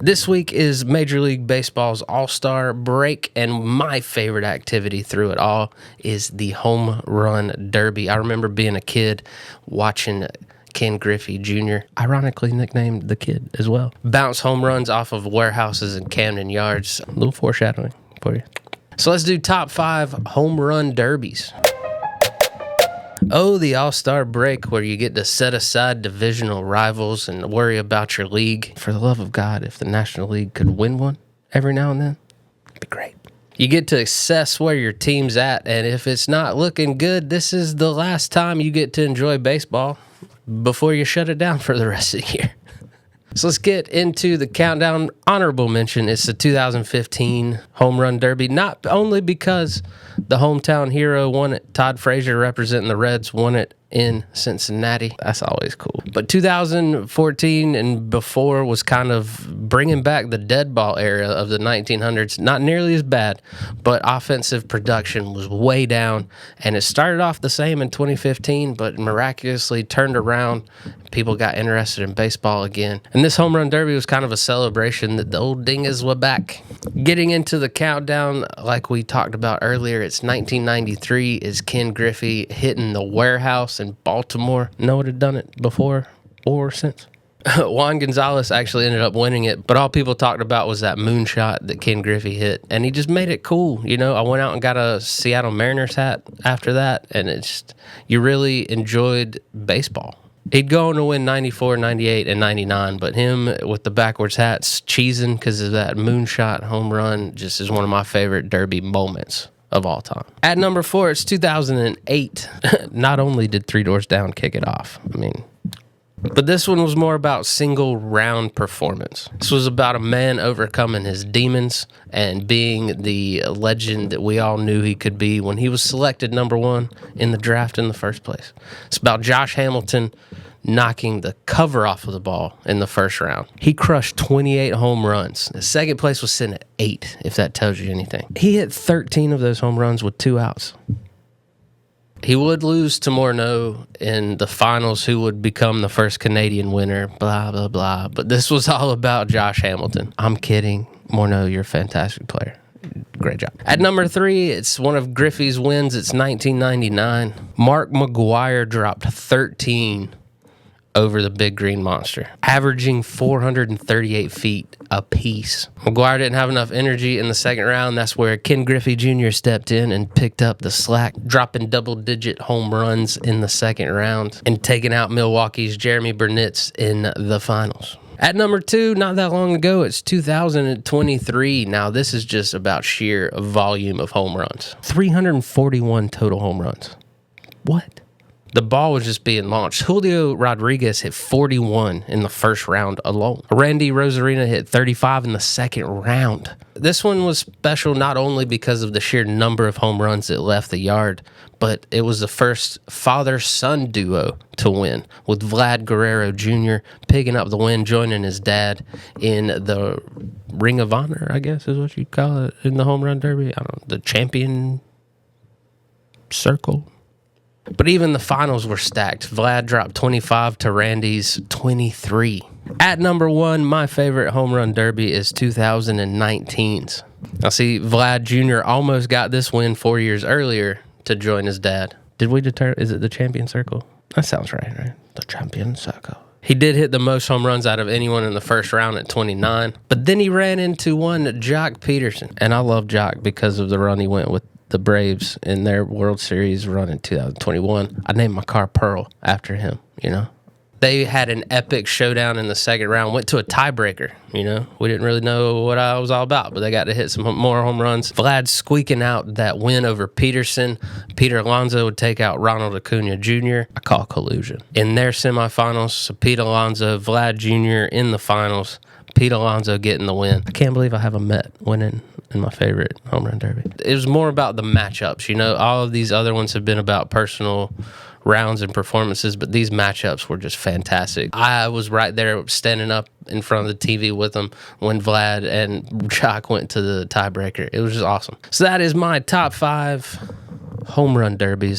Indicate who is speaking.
Speaker 1: This week is Major League Baseball's All-Star break, and my favorite activity through it all is the Home Run Derby. I remember being a kid watching Ken Griffey Jr., ironically nicknamed the Kid as well, bounce home runs off of warehouses and Camden Yards. A little foreshadowing for you. So let's do top 5 home run derbies. Oh, the All-Star break where you get to set aside divisional rivals and worry about your league. For the love of God, if the National League could win one every now and then, it'd be great. You get to assess where your team's at, and if it's not looking good, this is the last time you get to enjoy baseball before you shut it down for the rest of the year. So let's get into the countdown. Honorable mention, it's the 2015 Home Run Derby, not only because the hometown hero won it, Todd Frazier representing the Reds won it in Cincinnati. That's always cool. But 2014 and before was kind of bringing back the dead ball era of the 1900s. Not nearly as bad, but offensive production was way down. And it started off the same in 2015, but miraculously turned around. People got interested in baseball again. And this Home Run Derby was kind of a celebration that the old dingas were back. Getting into the countdown, like we talked about earlier, it's 1993 is Ken Griffey hitting the warehouse in Baltimore. No one had done it before or since. Juan Gonzalez actually ended up winning it, but all people talked about was that moonshot that Ken Griffey hit, and he just made it cool. You know, I went out and got a Seattle Mariners hat after that, and you really enjoyed baseball. He'd go on to win 94, 98, and 99, but him with the backwards hats cheesing because of that moonshot home run just is one of my favorite derby moments of all time. At number 4, it's 2008. Not only did Three Doors Down kick it off, but this one was more about single round performance. This was about a man overcoming his demons and being the legend that we all knew he could be when he was selected number 1 in the draft in the first place. It's about Josh Hamilton knocking the cover off of the ball in the first round. He crushed 28 home runs. The second place was sitting at 8, if that tells you anything. He hit 13 of those home runs with 2 outs. He would lose to Morneau in the finals, who would become the first Canadian winner, blah, blah, blah. But this was all about Josh Hamilton. I'm kidding. Morneau, you're a fantastic player. Great job. At number 3, it's one of Griffey's wins. It's 1999. Mark McGwire dropped 13 over the Big Green Monster, averaging 438 feet apiece. McGwire didn't have enough energy in the second round. That's where Ken Griffey Jr. stepped in and picked up the slack, dropping double-digit home runs in the second round and taking out Milwaukee's Jeremy Burnitz in the finals. At number 2, not that long ago, it's 2023. Now, this is just about sheer volume of home runs. 341 total home runs. What? The ball was just being launched. Julio Rodriguez hit 41 in the first round alone. Randy Rosarina hit 35 in the second round. This one was special not only because of the sheer number of home runs that left the yard, but it was the first father-son duo to win, with Vlad Guerrero Jr. picking up the win, joining his dad in the Ring of Honor, I guess is what you'd call it, in the Home Run Derby. I don't know, the champion circle. But even the finals were stacked. Vlad dropped 25 to Randy's 23. At number 1, my favorite home run derby is 2019's. Now see, Vlad Jr. almost got this win 4 years earlier to join his dad. Did we determine, is it the champion circle? That sounds right? The champion circle. He did hit the most home runs out of anyone in the first round at 29. But then he ran into one Jock Peterson. And I love Jock because of the run he went with the Braves in their World Series run in 2021. I named my car Pearl after him, you know. They had an epic showdown in the second round, went to a tiebreaker, you know. We didn't really know what I was all about, but they got to hit some more home runs. Vlad squeaking out that win over Peterson. Peter Alonso would take out Ronald Acuna Jr. I call collusion. In their semifinals, so Pete Alonso, Vlad Jr. in the finals. Pete Alonso getting the win. I can't believe I have a Met winning in my favorite home run derby. It was more about the matchups. You know, all of these other ones have been about personal rounds and performances, but these matchups were just fantastic. I was right there standing up in front of the TV with them when Vlad and Jock went to the tiebreaker. It was just awesome. So that is my top 5 home run derbies.